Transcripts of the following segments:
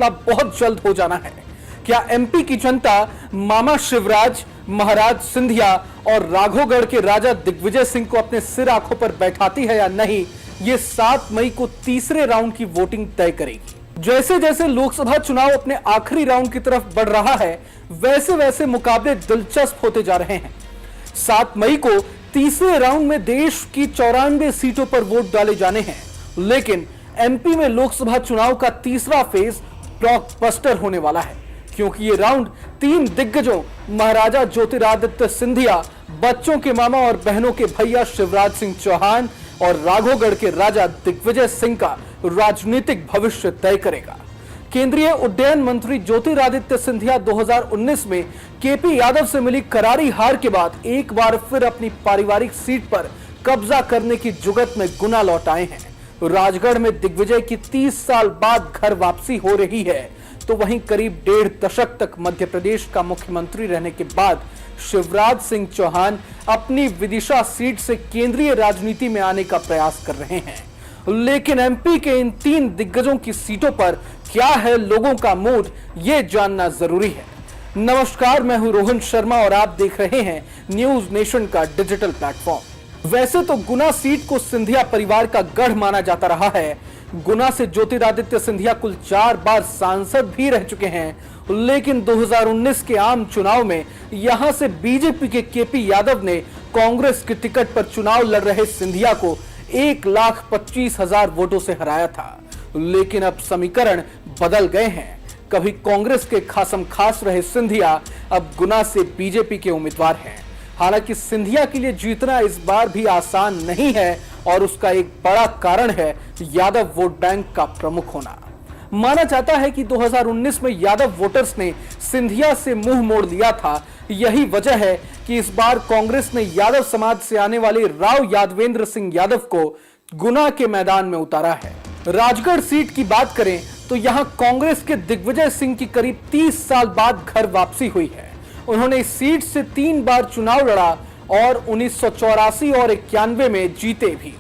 बहुत जल्द हो जाना है। क्या एमपी की जनता मामा शिवराज, महाराज सिंधिया और राघोगढ़ के राजा दिग्विजय सिंह को अपने सिर आंखों पर बैठाती है या नहीं, ये 7 मई को तीसरे राउंड की वोटिंग तय करेगी। जैसे जैसे लोकसभा चुनाव अपने आखिरी राउंड की तरफ बढ़ रहा है, वैसे वैसे मुकाबले दिलचस्प होते जा रहे हैं। 7 मई को तीसरे राउंड में देश की 94 सीटों पर वोट डाले जाने हैं, लेकिन एमपी में लोकसभा चुनाव का तीसरा फेज ब्लॉकबस्टर होने वाला है, क्योंकि ये राउंड 3 दिग्गजों महाराजा ज्योतिरादित्य सिंधिया, बच्चों के मामा और बहनों के भैया शिवराज सिंह चौहान और राघोगढ़ के राजा दिग्विजय सिंह का राजनीतिक भविष्य तय करेगा। केंद्रीय उड्डयन मंत्री ज्योतिरादित्य सिंधिया 2019 में केपी यादव से मिली करारी हार के बाद एक बार फिर अपनी पारिवारिक सीट पर कब्जा करने की जुगत में गुना लौट आए हैं। राजगढ़ में दिग्विजय की 30 साल बाद घर वापसी हो रही है, तो वहीं करीब 1.5 दशक तक मध्य प्रदेश का मुख्यमंत्री रहने के बाद शिवराज सिंह चौहान अपनी विदिशा सीट से केंद्रीय राजनीति में आने का प्रयास कर रहे हैं। लेकिन एमपी के इन 3 दिग्गजों की सीटों पर क्या है लोगों का मूड, ये जानना जरूरी है। नमस्कार, मैं हूं रोहन शर्मा और आप देख रहे हैं न्यूज नेशन का डिजिटल प्लेटफॉर्म। वैसे तो गुना सीट को सिंधिया परिवार का गढ़ माना जाता रहा है। गुना से ज्योतिरादित्य सिंधिया कुल 4 बार सांसद भी रह चुके हैं, लेकिन 2019 के आम चुनाव में यहां से बीजेपी के केपी यादव ने कांग्रेस के टिकट पर चुनाव लड़ रहे सिंधिया को 1,25,000 वोटों से हराया था। लेकिन अब समीकरण बदल गए हैं। कभी कांग्रेस के खासम खास रहे सिंधिया अब गुना से बीजेपी के उम्मीदवार हैं। हालांकि सिंधिया के लिए जीतना इस बार भी आसान नहीं है और उसका एक बड़ा कारण है यादव वोट बैंक का प्रमुख होना। माना जाता है कि 2019 में यादव वोटर्स ने सिंधिया से मुंह मोड़ लिया था। यही वजह है कि इस बार कांग्रेस ने यादव समाज से आने वाले राव यादवेंद्र सिंह यादव को गुना के मैदान में उतारा है। राजगढ़ सीट की बात करें तो यहां कांग्रेस के दिग्विजय सिंह की करीब 30 साल बाद घर वापसी हुई है। उन्होंने इस सीट से 3 बार चुनाव लड़ा और 1984 और 91 में जीते भी,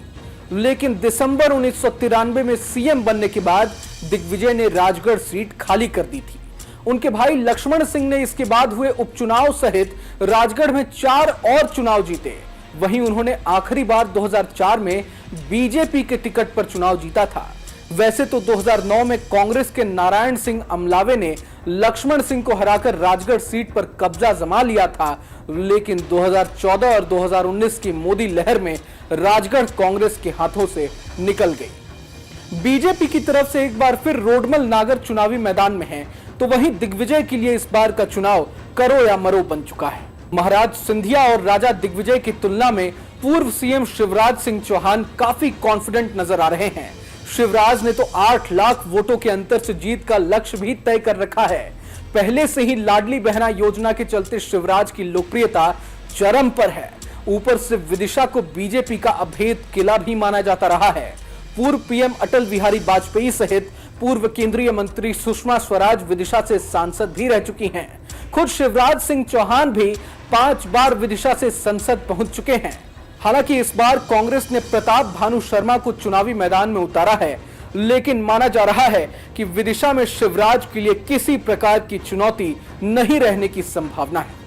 लेकिन दिसंबर 1993 में सीएम बनने के बाद दिग्विजय ने राजगढ़ सीट खाली कर दी थी। उनके भाई लक्ष्मण सिंह ने इसके बाद हुए उपचुनाव सहित राजगढ़ में 4 और चुनाव जीते। वहीं उन्होंने आखिरी बार 2004 में बीजेपी के टिकट पर चुनाव जीता था। वैसे तो 2009 में कांग्रेस के नारायण सिंह अमलावे ने लक्ष्मण सिंह को हराकर राजगढ़ सीट पर कब्जा जमा लिया था, लेकिन 2014 और 2019 की मोदी लहर में राजगढ़ कांग्रेस के हाथों से निकल गई। बीजेपी की तरफ से एक बार फिर रोडमल नागर चुनावी मैदान में है, तो वहीं दिग्विजय के लिए इस बार का चुनाव करो या मरो बन चुका है। महाराज सिंधिया और राजा दिग्विजय की तुलना में पूर्व सीएम शिवराज सिंह चौहान काफी कॉन्फिडेंट नजर आ रहे हैं। शिवराज ने तो 8 लाख वोटों के अंतर से जीत का लक्ष्य भी तय कर रखा है। पहले से ही लाडली बहना योजना के चलते शिवराज की लोकप्रियता चरम पर है। ऊपर से विदिशा को बीजेपी का अभेद किला भी माना जाता रहा है। पूर्व पीएम अटल बिहारी वाजपेयी सहित पूर्व केंद्रीय मंत्री सुषमा स्वराज विदिशा से सांसद भी रह चुकी हैं। खुद शिवराज सिंह चौहान भी 5 बार विदिशा से संसद पहुंच चुके हैं। हालांकि इस बार कांग्रेस ने प्रताप भानु शर्मा को चुनावी मैदान में उतारा है, लेकिन माना जा रहा है कि विदिशा में शिवराज के लिए किसी प्रकार की चुनौती नहीं रहने की संभावना है।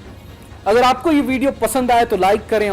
अगर आपको ये वीडियो पसंद आए तो लाइक करें।